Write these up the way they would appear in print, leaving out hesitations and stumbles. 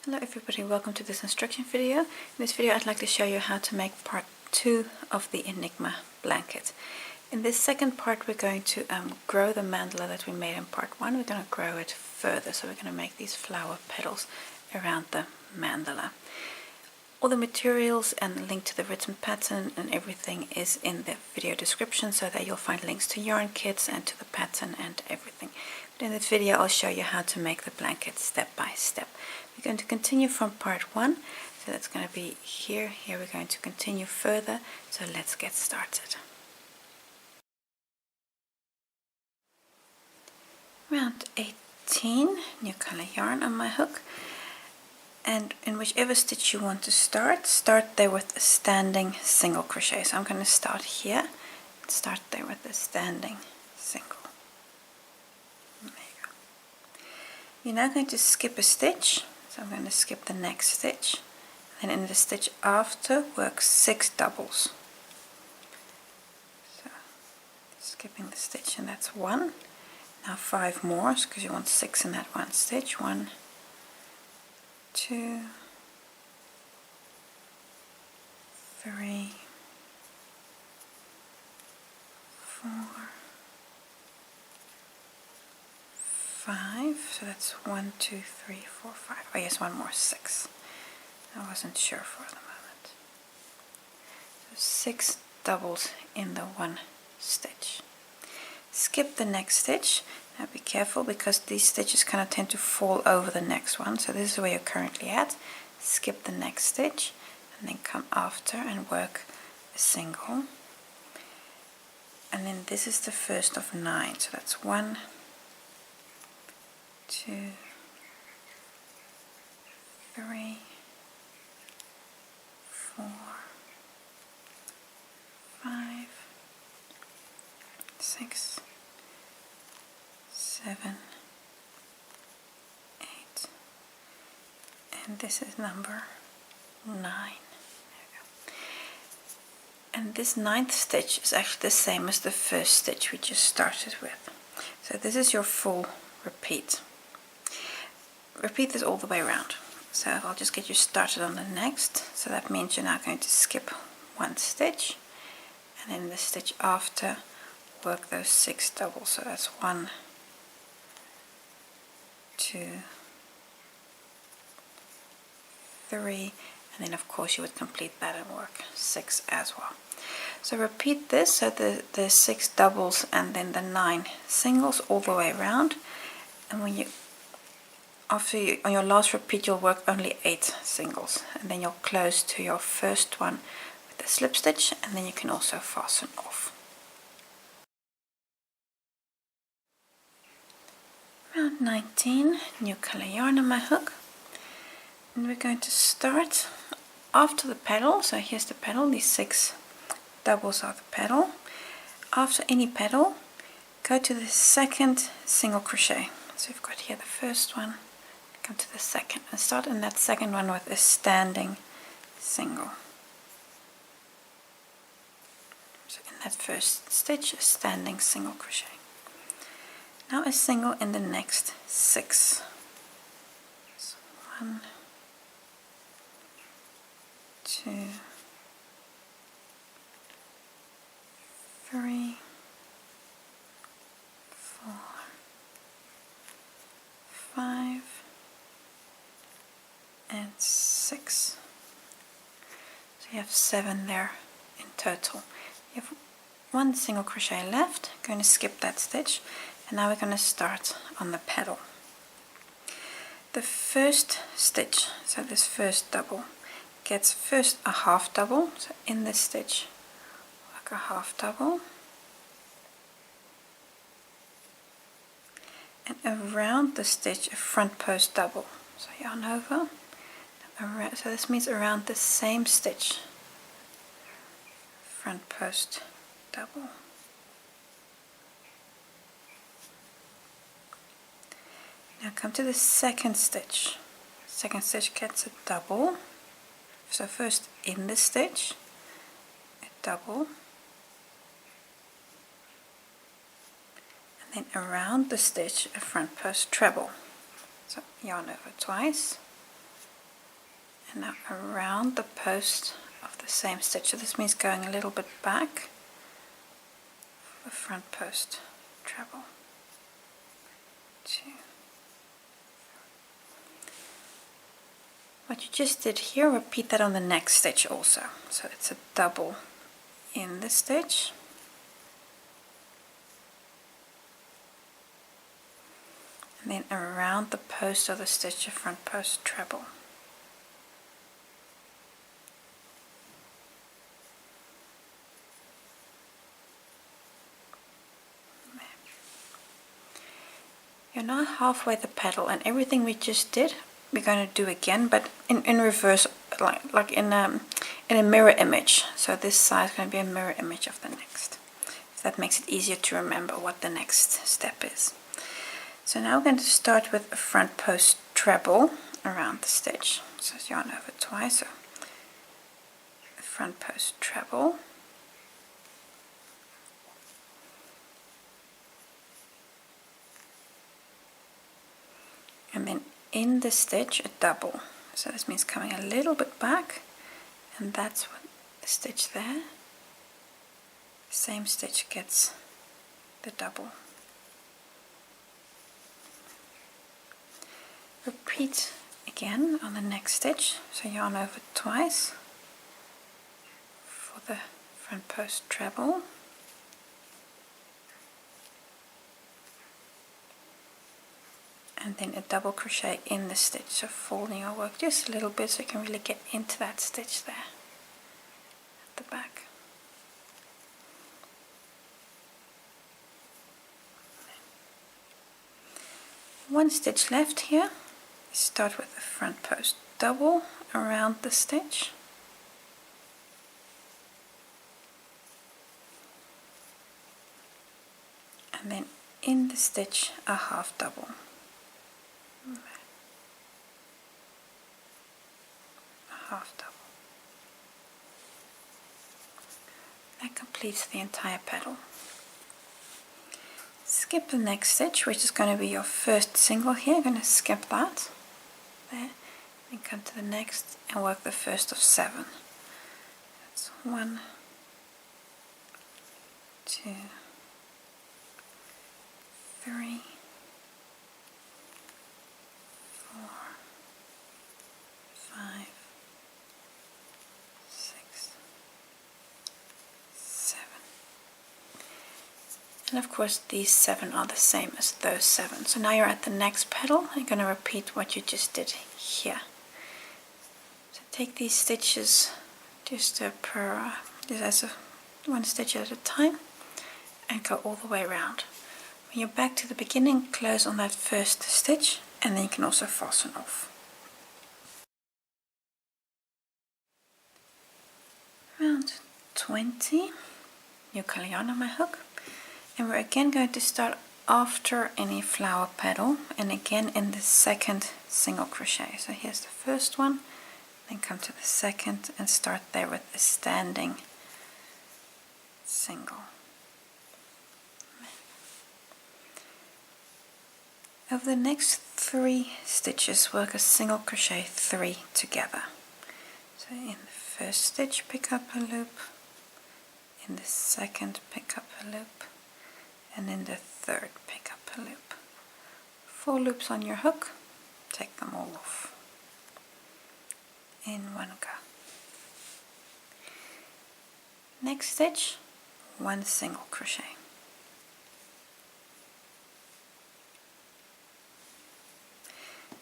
Hello everybody, welcome to this instruction video. In this video I'd like to show you how to make part 2 of the Enigma blanket. In this second part we're going to grow the mandala that we made in part 1. We're going to grow it further, so we're going to make these flower petals around the mandala. All the materials and the link to the written pattern and everything is in the video description, so that you'll find links to yarn kits and to the pattern and everything. But in this video I'll show you how to make the blanket step by step. We're going to continue from part 1, so that's going to be here. Here we're going to continue further, so let's get started. Round 18, new color yarn on my hook. And in whichever stitch you want to start there with a standing single crochet. So I'm going to start here and start there with a standing single. There you go. You're now going to skip a stitch. So I'm going to skip the next stitch, and in the stitch after work 6 doubles. So skipping the stitch, and that's 1. Now 5 more, because you want 6 in that one stitch. 1, 2, 3, 4, 5, so that's 1, 2, 3, 4, 5. Oh yes, one more, 6. I wasn't sure for the moment. So 6 doubles in the one stitch. Skip the next stitch. Now be careful, because these stitches kind of tend to fall over the next one. So this is where you're currently at. Skip the next stitch and then come after and work a single. And then this is the first of 9. So that's 1, 2, 3, 4, 5, 6, 7, 8, and this is number 9. There we go. And this 9th stitch is actually the same as the first stitch we just started with. So this is your full repeat. Repeat this all the way around. So I'll just get you started on the next. So that means you're now going to skip one stitch, and in the stitch after work those 6 doubles. So that's 1, 2, 3, and then of course you would complete that and work 6 as well. So repeat this, so the 6 doubles and then the 9 singles all the way around. And when you on your last repeat you'll work only 8 singles, and then you'll close to your first one with a slip stitch, and then you can also fasten off. Round 19, new color yarn on my hook, and we're going to start after the petal. So here's the petal, these 6 doubles are the petal. After any petal, go to the second single crochet. So we've got here the first one, come to the second, and start in that second one with a standing single. So in that first stitch, a standing single crochet. Now a single in the next 6. So 1, 2, 3, 4, 5, and 6. So you have 7 there in total. You have 1 single crochet left. I'm going to skip that stitch, and now we're going to start on the petal. The first stitch, so this first double, gets first a half double. So in this stitch work a half double, and around the stitch a front post double. So yarn over, so this means around the same stitch, front post double. Now come to the second stitch. Second stitch gets a double. So first in the stitch a double, and then around the stitch a front post treble. So yarn over twice, And now around the post of the same stitch, so this means going a little bit back for the front post treble. 2. What you just did here, repeat that on the next stitch also. So it's a double in the stitch, and then around the post of the stitch, a front post treble. You're now halfway the petal, and everything we just did we're going to do again, but in reverse, like in a mirror image. So this side is going to be a mirror image of the next. If that makes it easier to remember what the next step is. So now we're going to start with a front post treble around the stitch. So yarn over twice. So a front post treble. And then in the stitch a double. So this means coming a little bit back, and that's what the stitch there. Same stitch gets the double. Repeat again on the next stitch. So yarn over twice for the front post treble. And then a double crochet in the stitch, so folding your work just a little bit so you can really get into that stitch there at the back. One stitch left here. Start with the front post double around the stitch. And then in the stitch a half double. Half double. That completes the entire petal. Skip the next stitch, which is going to be your first single here. You're going to skip that there, then come to the next and work the first of 7. That's 1, 2, 3, 4, 5, 6, 7. And of course these 7 are the same as those 7. So now you're at the next petal. You're going to repeat what you just did here. So take these stitches just as one stitch at a time and go all the way around. When you're back to the beginning, close on that first stitch, and then you can also fasten off. Round 20, new color yarn on my hook, and we're again going to start after any flower petal and again in the second single crochet. So here's the first one, then come to the second and start there with a standing single. Over the next 3 stitches, work a single crochet 3 together. So in the first stitch, pick up a loop, in the second, pick up a loop, and in the third, pick up a loop. 4 loops on your hook, take them all off in one go. Next stitch, 1 single crochet.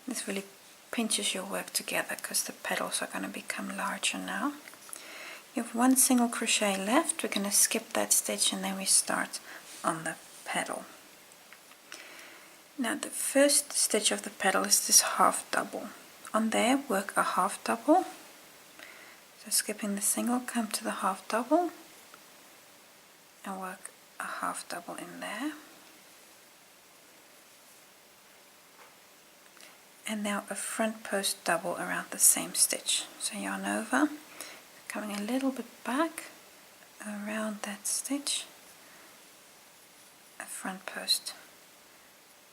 This really pinches your work together because the petals are going to become larger now. You have 1 single crochet left. We're going to skip that stitch and then we start on the petal. Now the first stitch of the petal is this half double. On there, work a half double. So skipping the single, come to the half double and work a half double in there. And now a front post double around the same stitch. So yarn over, coming a little bit back around that stitch, a front post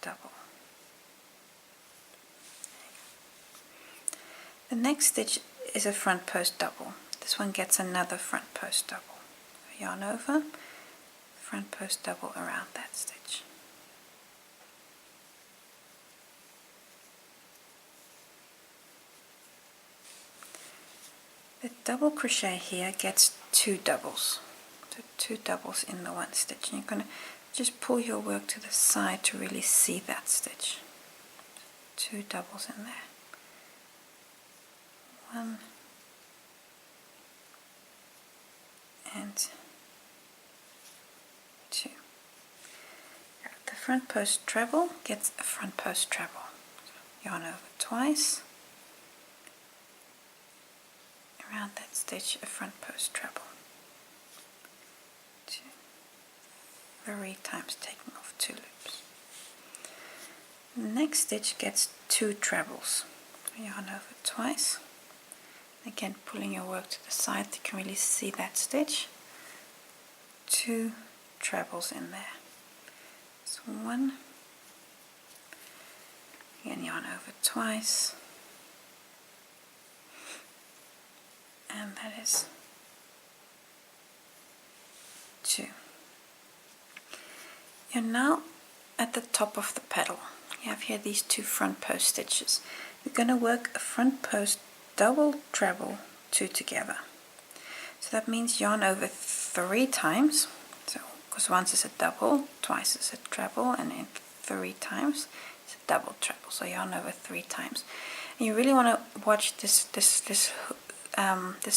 double. The next stitch is a front post double. This one gets another front post double. Yarn over, front post double around that stitch. The double crochet here gets 2 doubles. So 2 doubles in the one stitch. And you're going to just pull your work to the side to really see that stitch. 2 doubles in there. 1 and 2. The front post treble gets a front post treble. So yarn over twice. Around that stitch, a front post treble. 2, 3 times, taking off 2 loops. The next stitch gets 2 trebles. Yarn over twice. Again, pulling your work to the side, you can really see that stitch. 2 trebles in there. So 1. Again, yarn over twice. And that is 2. You're now at the top of the petal. You have here these 2 front post stitches. You're going to work a front post double treble 2 together. So that means yarn over 3 times. So because once is a double, twice is a treble, and then 3 times it's a double treble. So yarn over 3 times. And you really want to watch this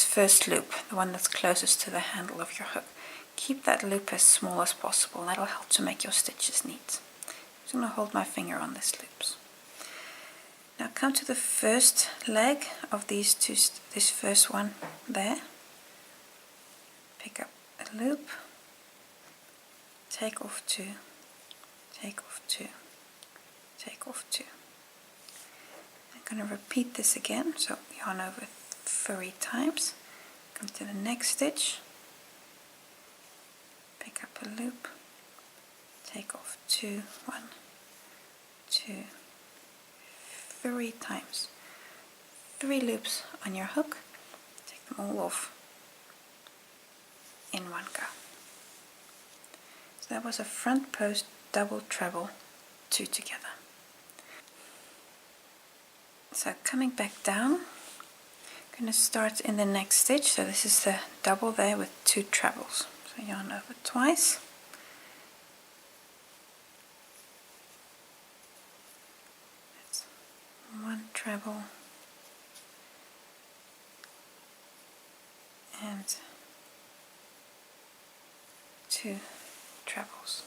first loop, the one that's closest to the handle of your hook. Keep that loop as small as possible. That'll help to make your stitches neat. I'm just going to hold my finger on these loops. Now come to the first leg of these 2, this first one there. Pick up a loop, take off 2, take off 2, take off 2. I'm going to repeat this again, so yarn over 3 times, come to the next stitch, pick up a loop, take off 2, 1, 2, 3 times, 3 loops on your hook, take them all off in one go. So that was a front post double treble 2 together. So coming back down, I'm going to start in the next stitch. So this is the double there with 2 trebles. So yarn over twice. That's 1 treble and 2 trebles.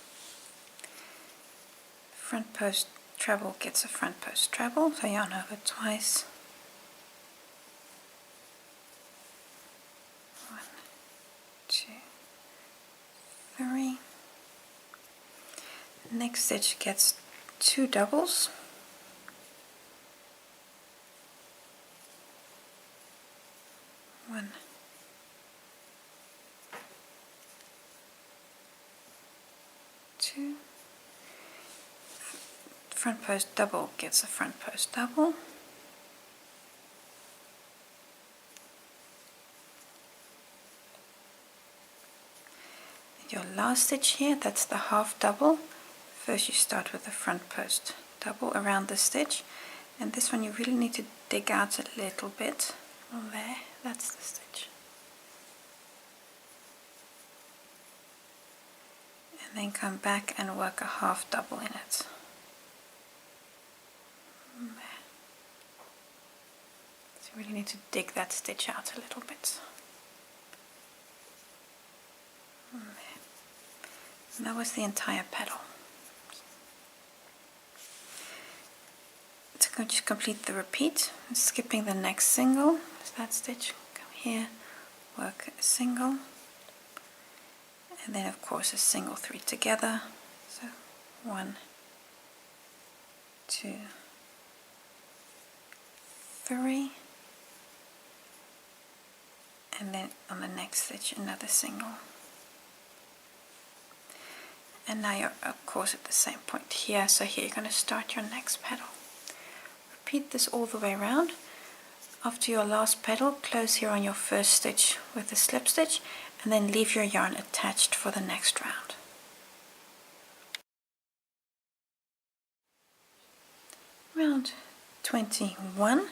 Front post treble gets a front post treble, so yarn over twice. 1, 2, 3. Next stitch gets 2 doubles. 1, 2. Front post double gets a front post double. And your last stitch here, that's the half double. First you start with the front post double around the stitch, and this one you really need to dig out a little bit. Oh, there, that's the stitch. And then come back and work a half double in it. So you really need to dig that stitch out a little bit. And that was the entire petal. So just complete the repeat, skipping the next single. So that stitch, come here, work a single, and then of course a single 3 together. So 1, 2, 3, and then on the next stitch another single. And now you're of course at the same point here, so here you're going to start your next petal. Repeat this all the way around. after your last petal, close here on your first stitch with a slip stitch and then leave your yarn attached for the next round. Round 21.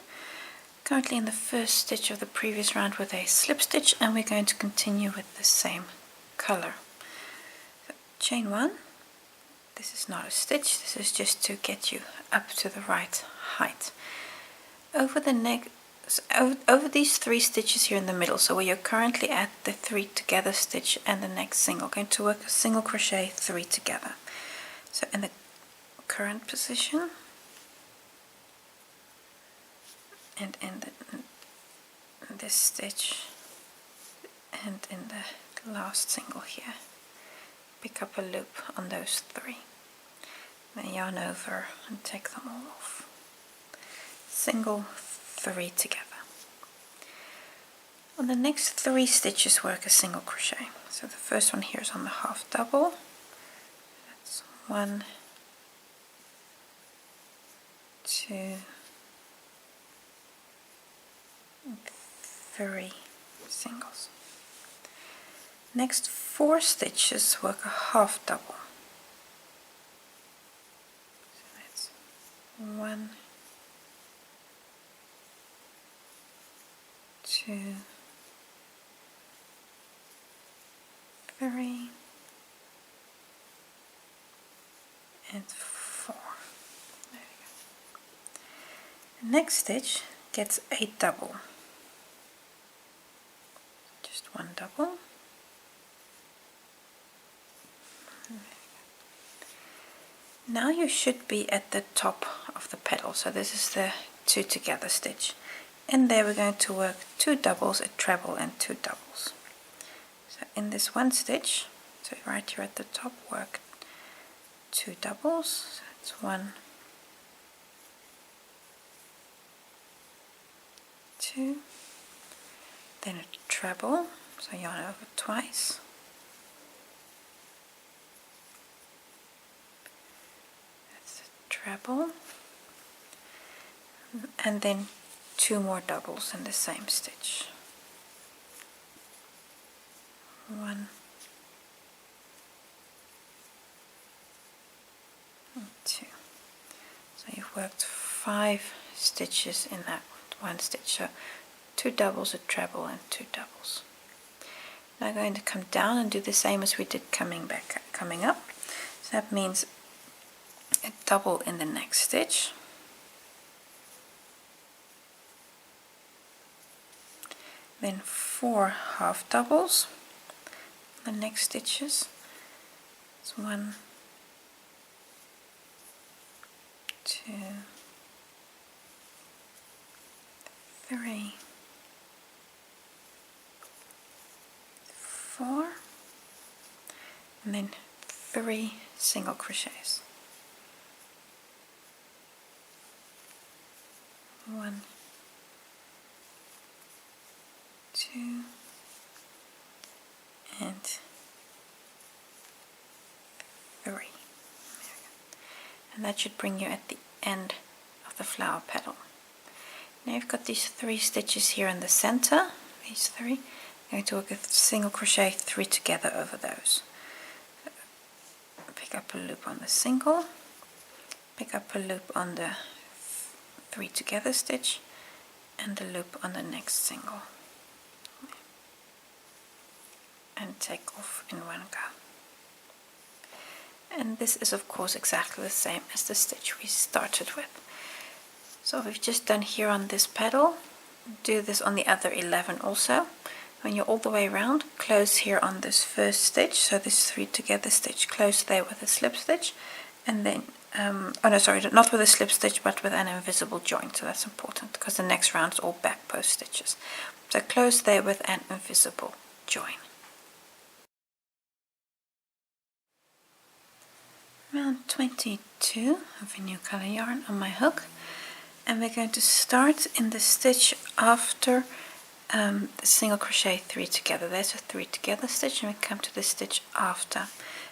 Currently in the first stitch of the previous round with a slip stitch, and we're going to continue with the same color. So, chain 1. This is not a stitch, this is just to get you up to the right height. Over the neck, over these 3 stitches here in the middle, so where you're currently at the 3 together stitch and the next single, going to work a single crochet 3 together. So in the current position and in this stitch and in the last single here, pick up a loop on those 3, then yarn over and take them all off. Single 3 together. On the next 3 stitches work a single crochet. So the first one here is on the half double. That's 1, 2, 3 singles. Next 4 stitches work a half double. So that's 1, 2, 3, and 4. There we go. The next stitch gets a double. Just 1 double. Now you should be at the top of the petal, so this is the 2 together stitch. In there we're going to work 2 doubles, a treble and 2 doubles. So in this one stitch, so right here at the top, work 2 doubles, so it's 1, 2, then a treble, so yarn over twice, that's a treble, and then 2 more doubles in the same stitch. 1 and 2. So you've worked 5 stitches in that one stitch. So 2 doubles, a treble, and 2 doubles. Now I'm going to come down and do the same as we did coming up. So that means a double in the next stitch. Then 4 half doubles. The next stitches. It's 1, 2, 3, 4, and then 3 single crochets. 1, 2, and 3. And that should bring you at the end of the flower petal. Now you've got these 3 stitches here in the center, these 3. I'm going to work a single crochet 3 together over those. Pick up a loop on the single, pick up a loop on the 3 together stitch, and a loop on the next single. And take off in one go. And this is of course exactly the same as the stitch we started with. So we've just done here on this petal, do this on the other 11 also. When you're all the way around, close here on this first stitch, so this 3 together stitch, close there with a slip stitch, and then oh no, sorry, not with a slip stitch but with an invisible join, so that's important because the next round is all back post stitches. So close there with an invisible join. Round 22 of a new color yarn on my hook, and we're going to start in the stitch after the single crochet 3 together. There's a 3 together stitch, and we come to the stitch after.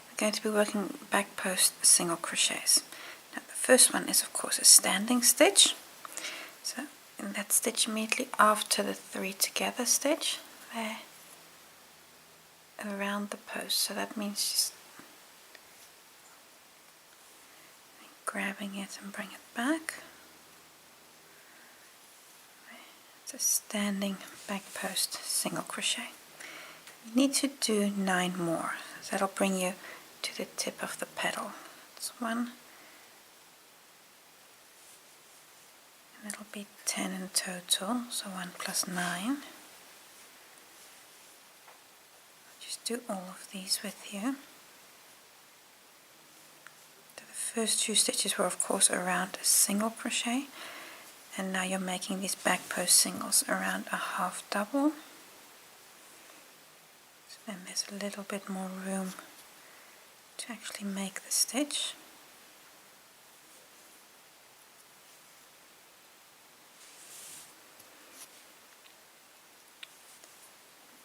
We're going to be working back post single crochets. Now the first one is of course a standing stitch, so in that stitch immediately after the 3 together stitch there around the post. So that means just grabbing it and bring it back. It's a standing back post single crochet. You need to do 9 more. So that'll bring you to the tip of the petal. It's 1, and it'll be 10 in total, so 1 plus 9. Just do all of these with you. The first 2 stitches were of course around a single crochet, and now you're making these back post singles around a half double. So then there's a little bit more room to actually make the stitch.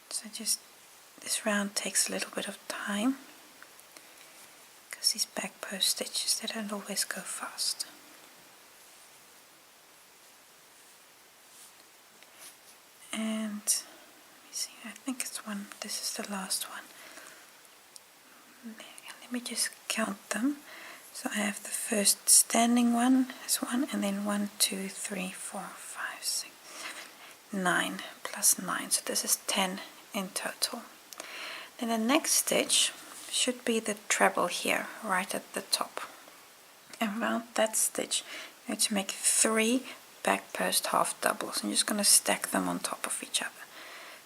So just this round takes a little bit of time because these back post stitches, they don't always go fast. And let me see, I think it's one, this is the last one. Let me just count them. So I have the first standing one as 1, and then 1, 2, 3, 4, 5, 6, 7, 9 plus 9. So this is 10 in total. Then the next stitch should be the treble here, right at the top. And around that stitch, you're going to make 3 back post half doubles. I'm just going to stack them on top of each other.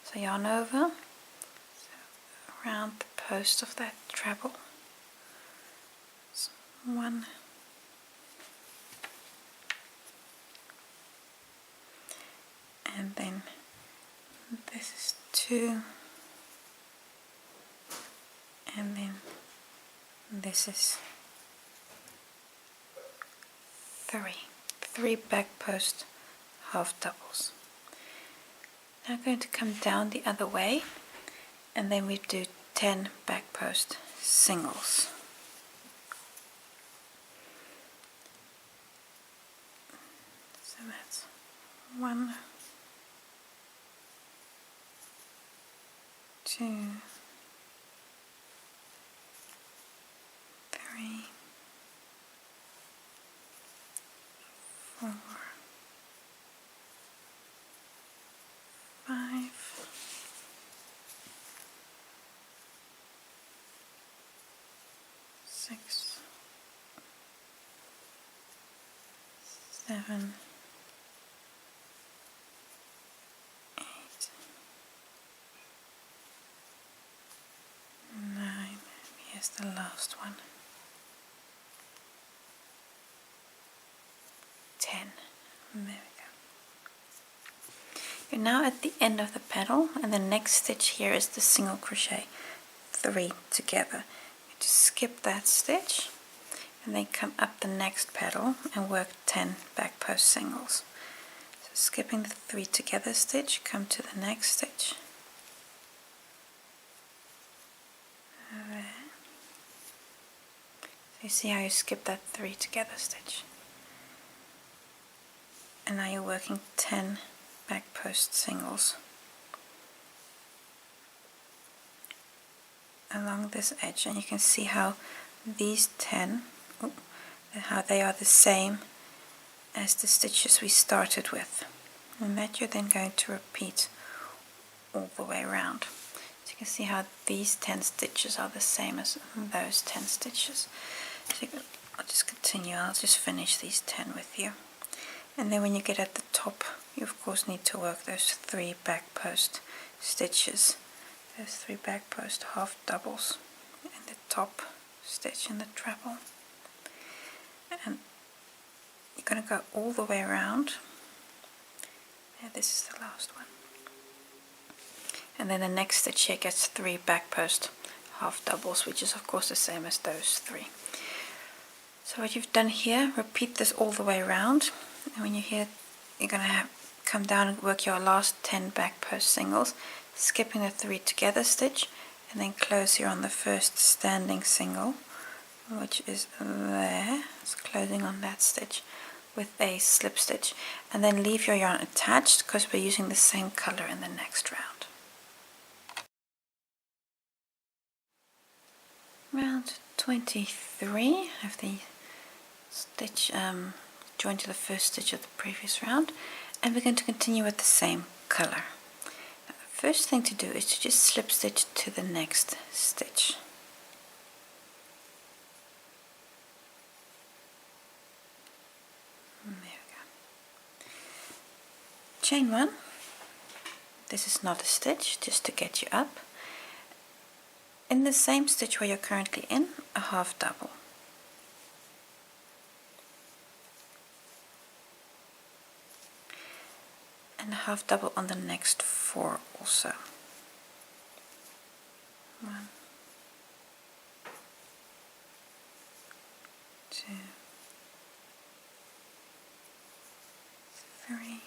So yarn over, so around the post of that treble. So 1, and then this is 2, and then this is 3 back post half doubles. Now I'm going to come down the other way, and then we do 10 back post singles. So that's 1, 2, 3, 4, 5, 6, 7, 8, 9. Here's the last one. 10. And there we go. You're now at the end of the petal, and the next stitch here is the single crochet 3 together. You just skip that stitch and then come up the next petal and work 10 back post singles. So skipping the 3 together stitch, come to the next stitch. There. So you see how you skip that 3 together stitch. And now you're working 10 back post singles along this edge, and you can see how these 10, how they are the same as the stitches we started with, and that you're then going to repeat all the way around. So you can see how these 10 stitches are the same as those 10 stitches. So I'll just continue, I'll just finish these 10 with you. And then when you get at the top, you of course need to work those 3 back post stitches, those 3 back post half doubles in the top stitch in the treble. And you're going to go all the way around. Yeah, this is the last one. And then the next stitch here gets 3 back post half doubles, which is of course the same as those 3. So what you've done here, repeat this all the way around. And when you're here, you're going to come down and work your last 10 back post singles, skipping the 3 together stitch, and then close here on the first standing single, which is there. It's closing on that stitch. with a slip stitch, and then leave your yarn attached because we're using the same color in the next round. Round 23, I have the stitch joined to the first stitch of the previous round, and we're going to continue with the same color. Now, the first thing to do is to just slip stitch to the next stitch. There we go. Chain 1. This is not a stitch, just to get you up. In the same stitch where you're currently in, a half double. And a half double on the next 4 also. 1, 2, 3,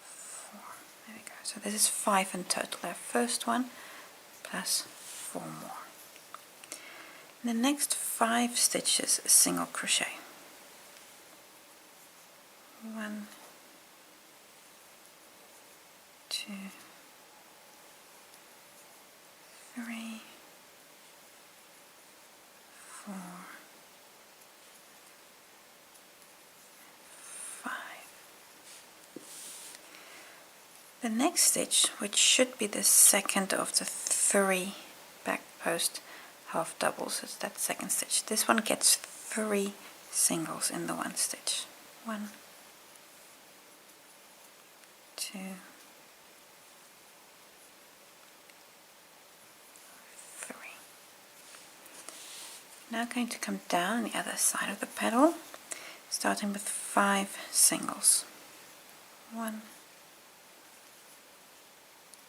4. There we go. So this is 5 in total. Our first one plus 4 more. In the next 5 stitches, a single crochet. 1, 2, 3, 4, 5. The next stitch, which should be the second of the 3 back post half doubles, is that second stitch. This one gets 3 singles in the one stitch. 1, 2, 3. Now going to come down the other side of the petal, starting with 5 singles. 1,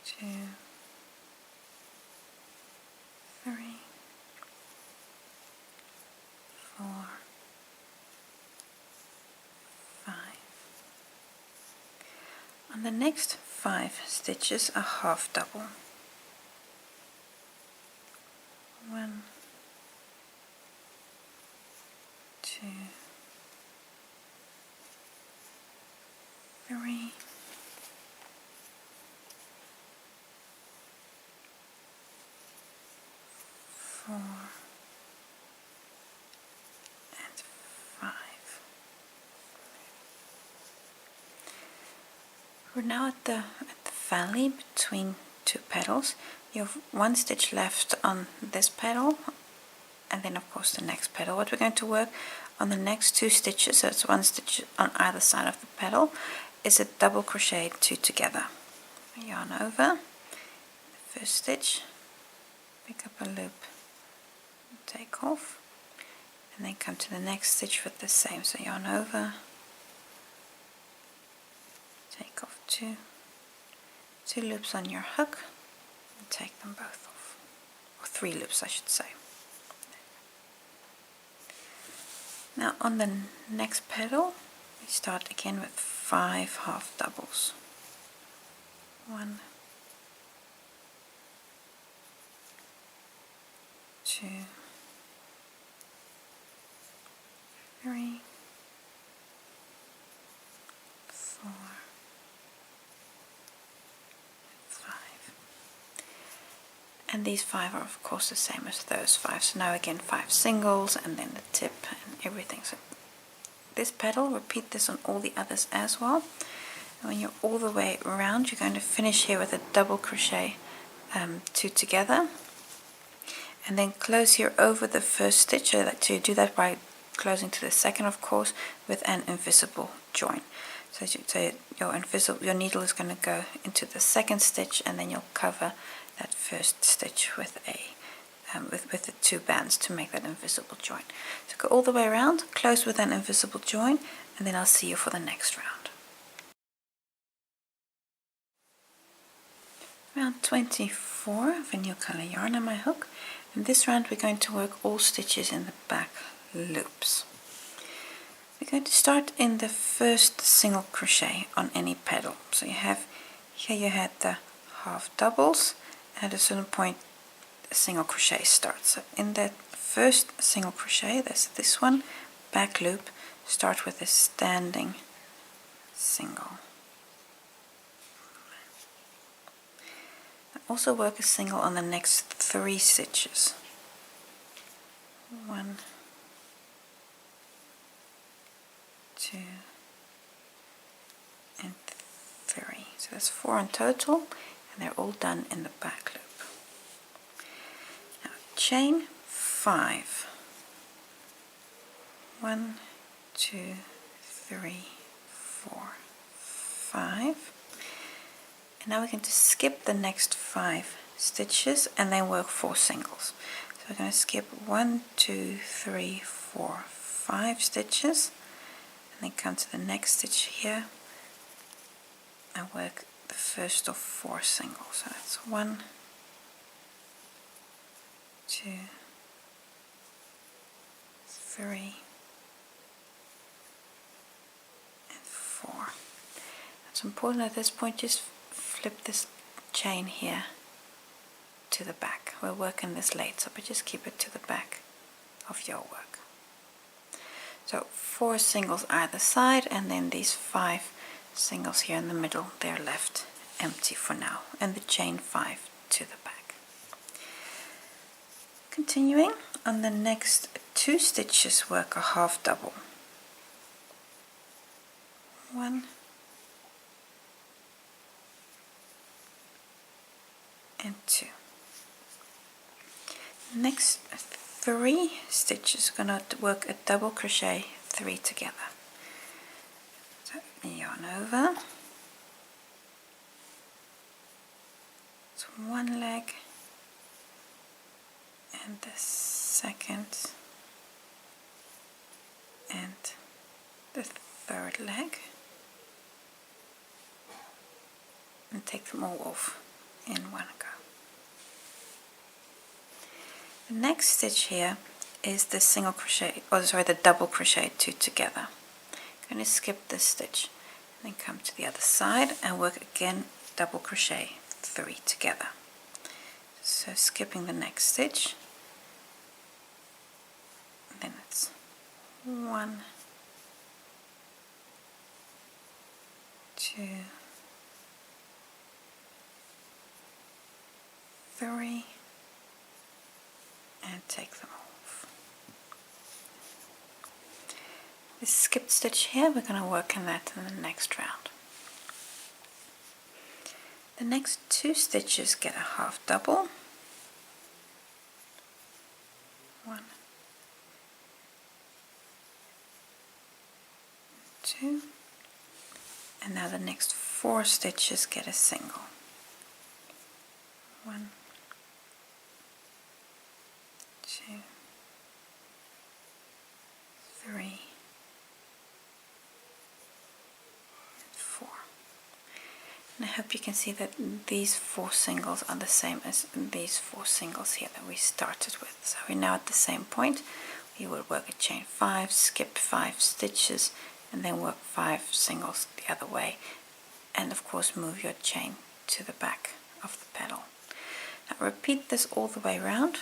2, 3, 4, 5. On the next 5 stitches, a half double. 1, 2, 3, 4, and 5. We're now at the valley between 2 petals. You have 1 stitch left on this petal, and then of course the next petal. What we're going to work on the next 2 stitches, so it's 1 stitch on either side of the petal, is a double crochet 2 together. Yarn over the first stitch, pick up a loop, take off, and then come to the next stitch with the same. So yarn over, take off 2 loops on your hook, and take them both off, or 3 loops I should say. Now on the next petal we start again with 5 half doubles. 1, 2, 3, 4, 5. And these 5 are of course the same as those 5. So now again 5 singles and then the tip and everything. So this petal, repeat this on all the others as well. And when you're all the way around, you're going to finish here with a double crochet 2 together, and then close here over the first stitch. So you do that by closing to the second, of course, with an invisible join. So your needle is going to go into the second stitch, and then you'll cover that first stitch with with the 2 bands to make that invisible join. So go all the way around, close with an invisible join, and then I'll see you for the next round. Round 24 of a new color yarn on my hook. In this round we're going to work all stitches in the back loops. We're going to start in the first single crochet on any petal. So you have here, you had the half doubles, and at a certain point a single crochet starts. So in that first single crochet, that's this one, back loop, start with a standing single. Also work a single on the next 3 stitches. 1, 2, and 3. So that's 4 in total, and they're all done in the back loop. Now chain 5. 1, 2, 3, 4, 5. And now we're going to skip the next 5 stitches and then work 4 singles. So we're going to skip 1, 2, 3, 4, 5 stitches, and then come to the next stitch here and work the first of 4 singles. So that's 1, 2, 3, and 4. It's important at this point, just flip this chain here to the back. We're working this later, but just keep it to the back of your work. So 4 singles either side, and then these 5 singles here in the middle, they're left empty for now, and the chain 5 to the back. Continuing, on the next 2 stitches work a half double. 1 and 2. Next 3 stitches are going to work a double crochet 3 together. So yarn over. It's one leg and the second and the third leg, and take them all off in one go. The next stitch here is the single crochet, the double crochet 2 together. I'm going to skip this stitch and then come to the other side and work again double crochet 3 together. So skipping the next stitch, then it's 1, 2, 3, and take them off. This skipped stitch here, we're going to work on that in the next round. The next 2 stitches get a half double. 1, 2, and now the next 4 stitches get a single. 1, 2, 3, and 4. And I hope you can see that these 4 singles are the same as these 4 singles here that we started with. So we're now at the same point. We will work a chain 5, skip 5 stitches, and then work 5 singles the other way, and of course move your chain to the back of the petal. Now repeat this all the way around,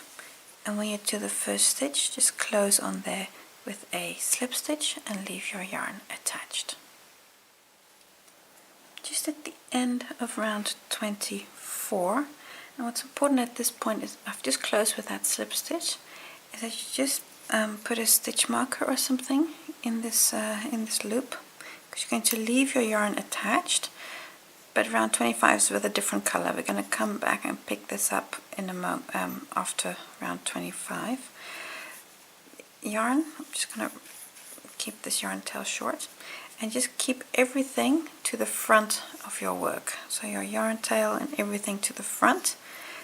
and when you're to the first stitch, just close on there with a slip stitch and leave your yarn attached. Just at the end of round 24, and what's important at this point is, I've just closed with that slip stitch, is that you just put a stitch marker or something in this loop, because you're going to leave your yarn attached, but round 25 is with a different color. We're going to come back and pick this up in a moment after round 25. Yarn, I'm just going to keep this yarn tail short, and just keep everything to the front of your work. So your yarn tail and everything to the front,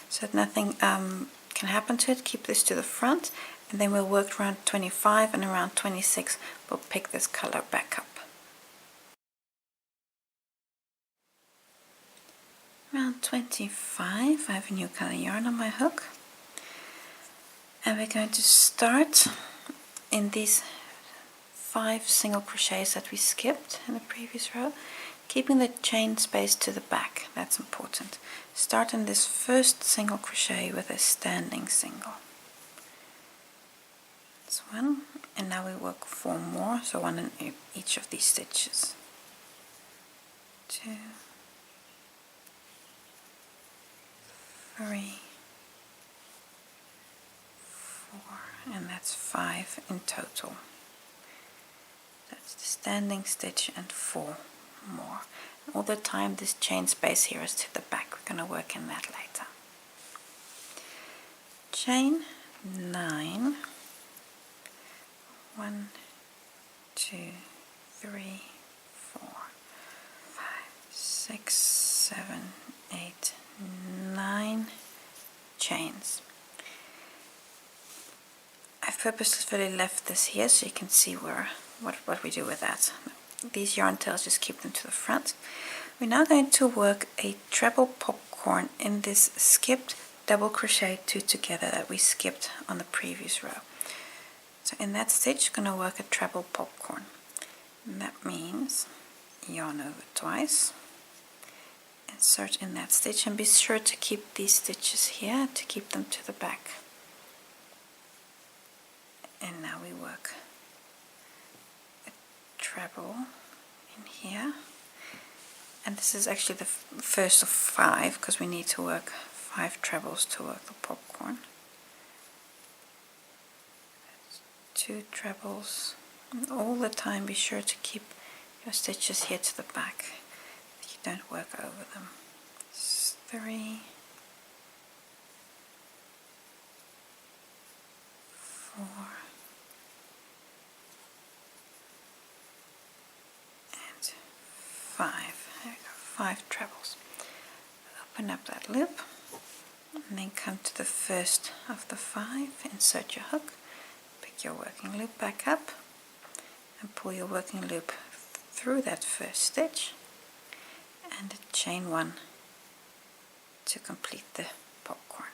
so that nothing can happen to it. Keep this to the front, and then we'll work around 25, and around 26 we'll pick this color back up. Around 25 I have a new color yarn on my hook, and we're going to start in these 5 single crochets that we skipped in the previous row, keeping the chain space to the back. That's important. Start in this first single crochet with a standing single. That's 1, And now we work 4 more, so 1 in each of these stitches. 2, 3, 4, and that's 5 in total. That's the standing stitch and 4 more. All the time this chain space here is to the back. We're going to work in that later. Chain 9. 1, 2, 3, 4, 5, 6, 7, 8, 9 chains. I've purposefully left this here so you can see what we do with that. These yarn tails, just keep them to the front. We're now going to work a treble popcorn in this skipped double crochet 2 together that we skipped on the previous row. So in that stitch, I'm going to work a treble popcorn. And that means yarn over twice, insert in that stitch, and be sure to keep these stitches here to keep them to the back. And now we work a treble in here. And this is actually the first of 5 because we need to work 5 trebles to work the popcorn. 2 trebles, and all the time be sure to keep your stitches here to the back, that you don't work over them. 3, 4, and 5. There we go, 5 trebles. Open up that loop, and then come to the first of the 5, insert your hook, your working loop back up and pull your working loop through that first stitch and chain 1 to complete the popcorn.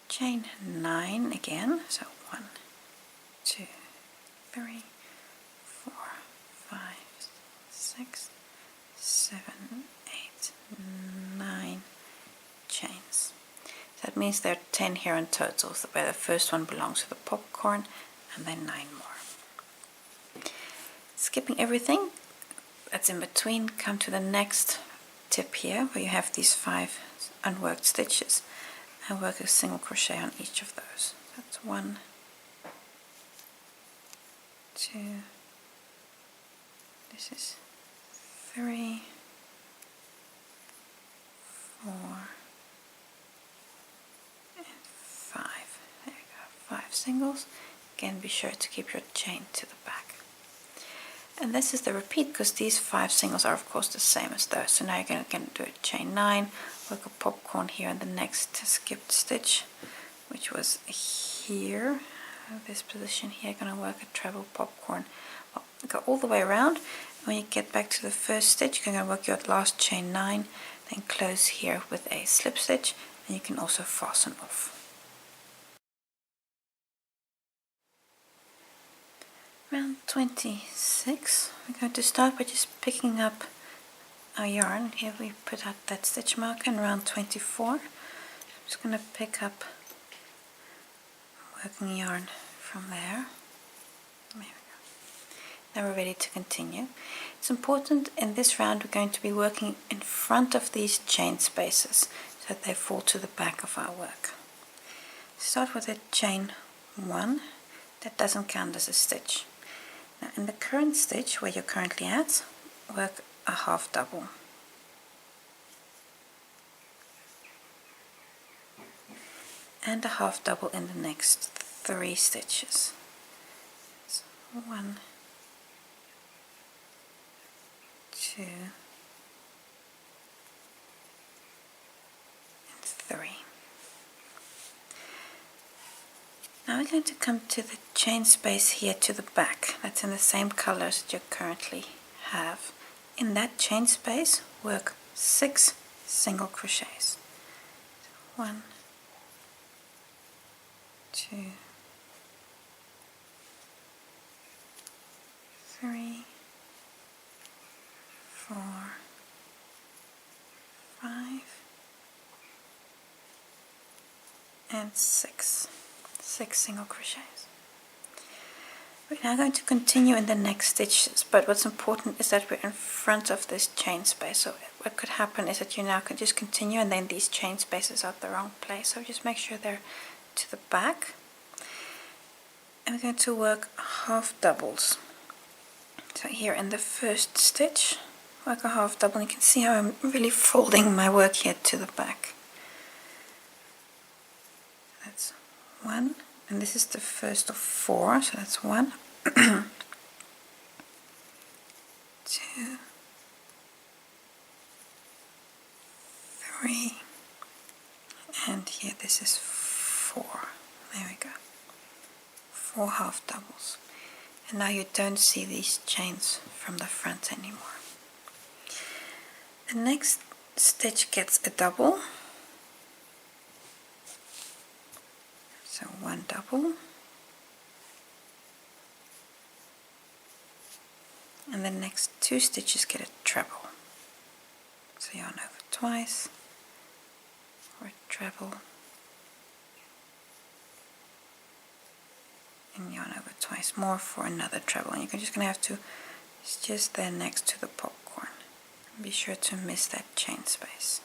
Chain 9 again, so 1, 2, 3, 4, 5, 6, 7, 8, 9 chains. That means there are 10 here in total, so where the first one belongs to the popcorn, and then 9 more. Skipping everything that's in between, come to the next tip here, where you have these 5 unworked stitches, and work a single crochet on each of those. That's 1, 2, this is 3, 4, 5. There you go, 5 singles. Again, be sure to keep your chain to the back. And this is the repeat because these 5 singles are of course the same as those. So now you're going to do a chain 9, work a popcorn here in the next skipped stitch, which was here, this position here. Going to work a treble popcorn. Well, go all the way around. When you get back to the first stitch, you're going to work your last chain 9, then close here with a slip stitch, and you can also fasten off. Round 26, we're going to start by just picking up our yarn. Here we put out that stitch marker in round 24. I'm just going to pick up working yarn from there. There we go. Now we're ready to continue. It's important in this round we're going to be working in front of these chain spaces so that they fall to the back of our work. Start with a chain 1. That doesn't count as a stitch. Now in the current stitch where you're currently at, work a half double. And a half double in the next 3 stitches. So 1, 2, and 3. Now we're going to come to the chain space here to the back. That's in the same colors that you currently have. In that chain space, work 6 single crochets. 1, 2, 3, 4, 5, and 6. 6 single crochets. We're now going to continue in the next stitches, but what's important is that we're in front of this chain space. So what could happen is that you now can just continue and then these chain spaces are at the wrong place. So just make sure they're to the back. And we're going to work half doubles. So here in the first stitch, work a half double. And you can see how I'm really folding my work here to the back. That's 1, and this is the first of 4, so that's 1, 2, 3, and here this is 4. There we go. 4 half doubles. And now you don't see these chains from the front anymore. The next stitch gets a double. So 1 double, and the next 2 stitches get a treble. So yarn over twice, or a treble, and yarn over twice more for another treble. And you're just going to have to, it's just there next to the popcorn. Be sure to miss that chain space.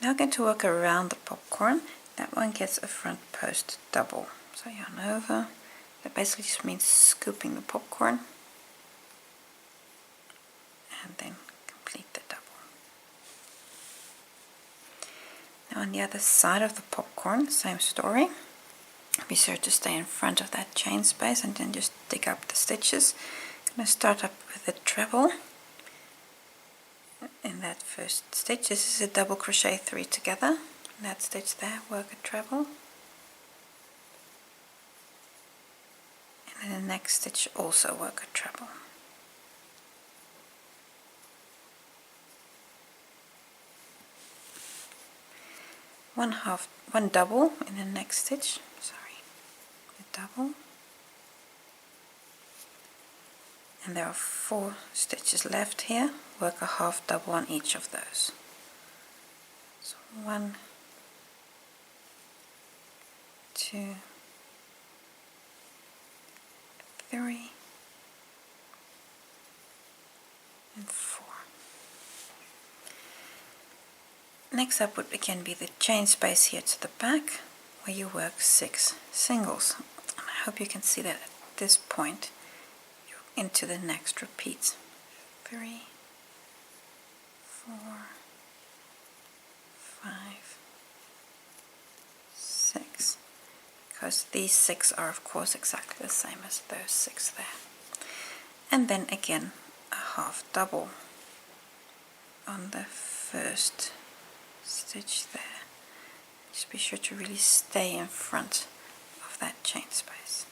Now I'm going to work around the popcorn. That one gets a front post double. So yarn over. That basically just means scooping the popcorn. And then complete the double. Now on the other side of the popcorn, same story. Be sure to stay in front of that chain space and then just dig up the stitches. I'm going to start up with a treble. In that first stitch, this is a double crochet 3 together. In that stitch there, work a treble. And in the next stitch also work a treble. One double in the next stitch, a double. And there are 4 stitches left here. Work a half double on each of those. So 1, 2, 3, and 4. Next up would again be the chain space here to the back, where you work 6 singles. And I hope you can see that at this point you're into the next repeat. 3, 4, 5, 6, because these 6 are of course exactly the same as those 6 there. And then again a half double on the first stitch there. Just be sure to really stay in front of that chain space.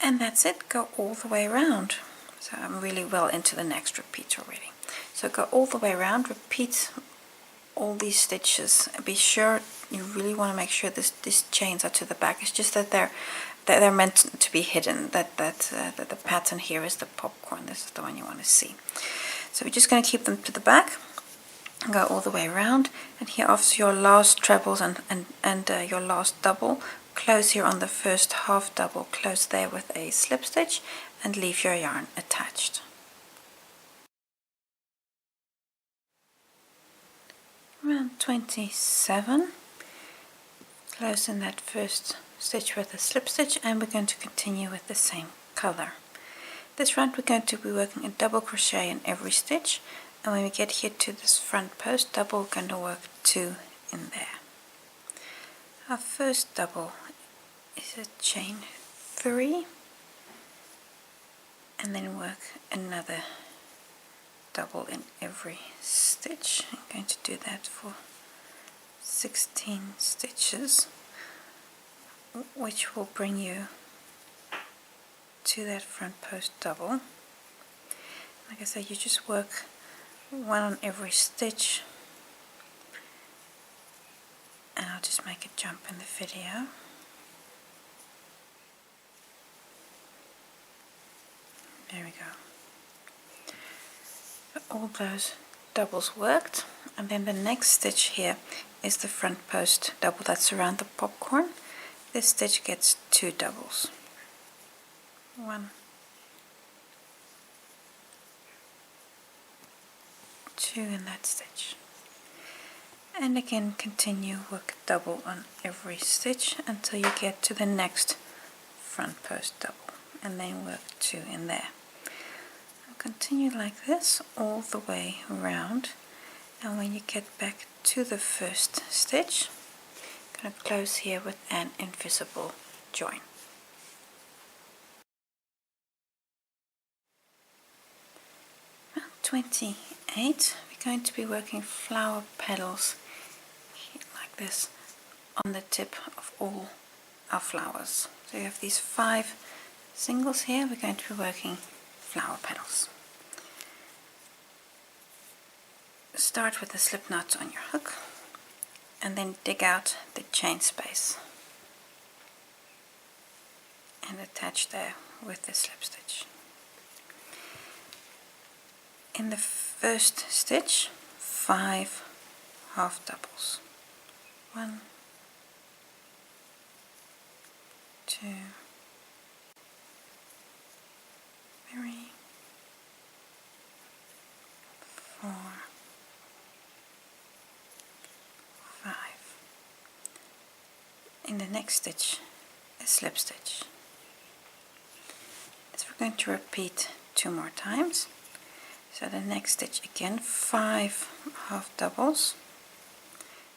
And that's it, go all the way around. So I'm really well into the next repeat already. So go all the way around, repeat all these stitches. Be sure, you really want to make sure these chains are to the back. It's just that they're meant to be hidden. That the pattern here is the popcorn. This is the one you want to see. So we're just going to keep them to the back. Go all the way around, and here after your last trebles and your last double, close here on the first half double, close there with a slip stitch and leave your yarn attached. Round 27, close in that first stitch with a slip stitch, and we're going to continue with the same color. This round we're going to be working a double crochet in every stitch, and when we get here to this front post double, we're going to work 2 in there. Our first double is a chain 3, and then work another double in every stitch. I'm going to do that for 16 stitches, which will bring you to that front post double. Like I said, you just work 1 on every stitch, and I'll just make a jump in the video. There we go. For all those doubles worked, and then the next stitch here is the front post double that's around the popcorn. This stitch gets 2 doubles. 1, 2 in that stitch. And again continue work double on every stitch until you get to the next front post double, and then work 2 in there. Continue like this all the way around, and when you get back to the first stitch, I'm going to close here with an invisible join. Round 28, we're going to be working flower petals like this on the tip of all our flowers. So you have these 5 singles here. We're going to be working flower petals. Start with the slip knots on your hook and then dig out the chain space and attach there with the slip stitch. In the first stitch, 5 half doubles. 1, 2, 3, 4, 5. In the next stitch, a slip stitch. So we're going to repeat 2 more times. So the next stitch again, 5 half doubles.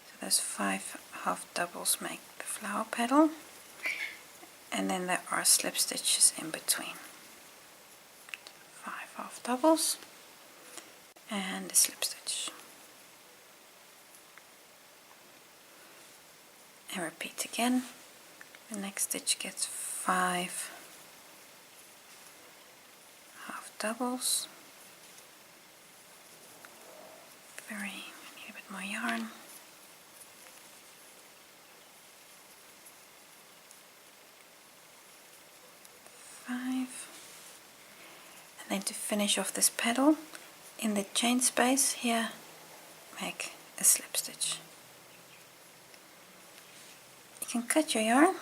So those 5 half doubles make the flower petal, and then there are slip stitches in between. 5 half doubles and a slip stitch. And repeat again. The next stitch gets 5 half doubles. 3, I need a bit more yarn. 5. And then to finish off this petal, in the chain space here, make a slip stitch. You can cut your yarn,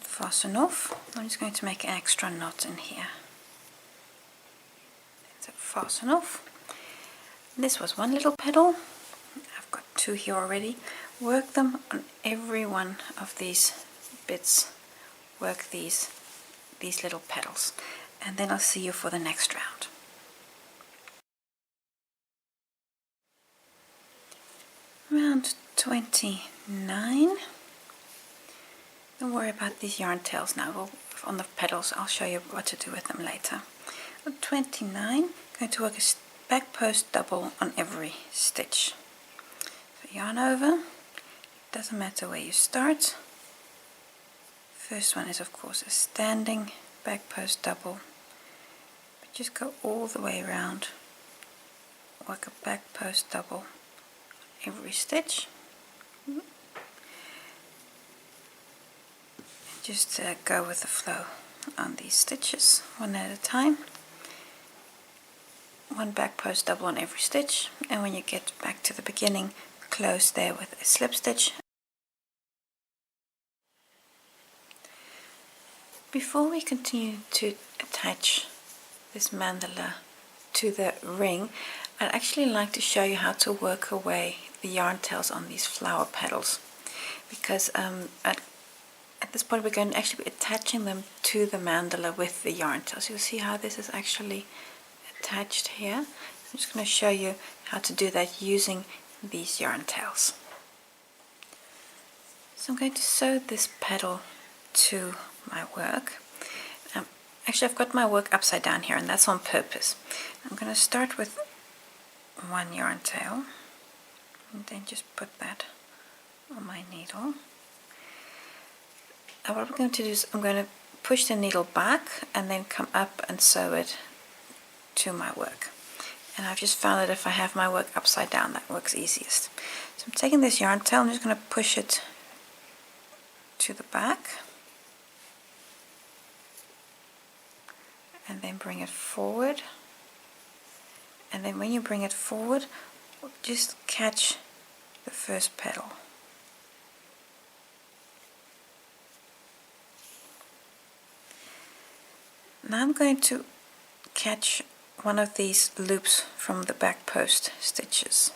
fasten off. I'm just going to make an extra knot in here. So fasten off. This was one little petal. I've got 2 here already. Work them on every one of these bits. Work these little petals, and then I'll see you for the next round. Round 29. Don't worry about these yarn tails now. On the petals, I'll show you what to do with them later. 29, I'm going to work a back post double on every stitch. So yarn over, doesn't matter where you start. First one is of course a standing back post double, but just go all the way around, work a back post double every stitch. Just go with the flow on these stitches one at a time. One back post double on every stitch, and when you get back to the beginning, close there with a slip stitch. Before we continue to attach this mandala to the ring, I'd actually like to show you how to work away the yarn tails on these flower petals, because at this point we're going to actually be attaching them to the mandala with the yarn tails. You'll see how this is actually attached here. I'm just going to show you how to do that using these yarn tails. So I'm going to sew this petal to my work. Actually, I've got my work upside down here, and that's on purpose. I'm going to start with one yarn tail and then just put that on my needle. And what I'm going to do is I'm going to push the needle back and then come up and sew it to my work. And I've just found that if I have my work upside down, that works easiest. So I'm taking this yarn tail, I'm just going to push it to the back and then bring it forward. And then when you bring it forward, just catch the first petal. Now I'm going to catch one of these loops from the back post stitches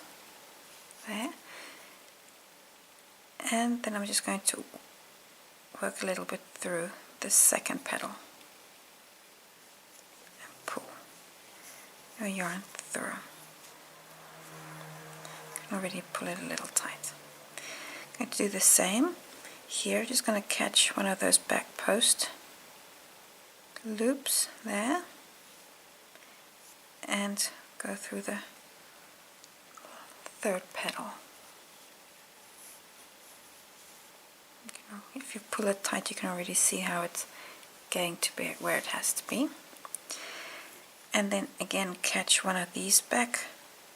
there, and then I'm just going to work a little bit through the second petal and pull your yarn through. You can already pull it a little tight. I'm going to do the same here, just going to catch one of those back post loops there and go through the third petal. If you pull it tight, you can already see how it's getting to be where it has to be. And then again catch one of these back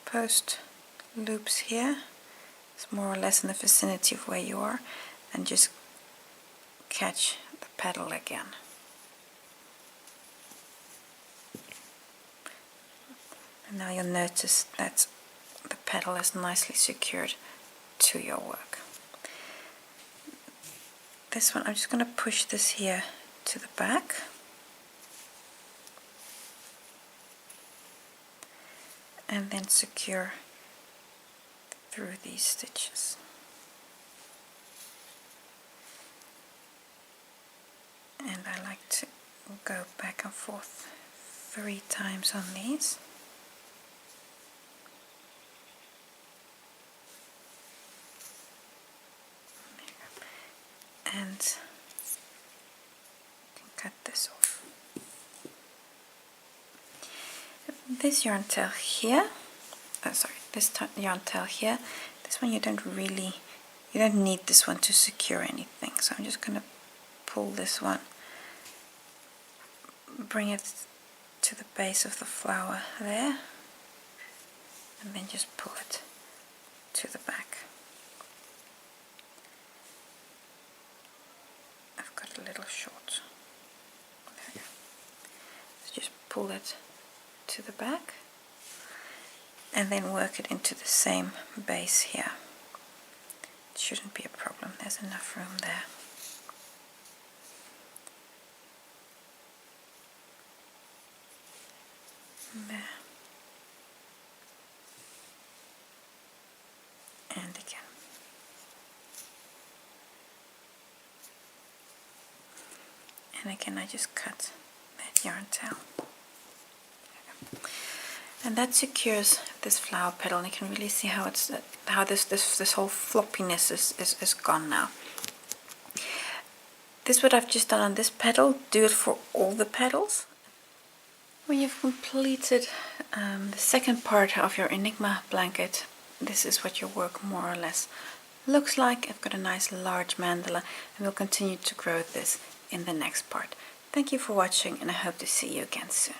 post loops here. It's more or less in the vicinity of where you are, and just catch the petal again. And now you'll notice that the petal is nicely secured to your work. This one, I'm just going to push this here to the back. And then secure through these stitches. And I like to go back and forth 3 times on these. And you can cut this off. This yarn tail here, this yarn tail here, this one you don't need this one to secure anything, so I'm just going to pull this one, bring it to the base of the flower there, and then just pull it to the back. I've got a little short. There we go. So just pull it to the back and then work it into the same base here. It shouldn't be a problem, there's enough room there. There. And again. And again I just cut that yarn tail. And that secures this flower petal, and you can really see how it's this whole floppiness is gone now. This is what I've just done on this petal. Do it for all the petals. When you've completed the second part of your Enigma blanket, this is what your work more or less looks like. I've got a nice large mandala, and we'll continue to grow this in the next part. Thank you for watching, and I hope to see you again soon.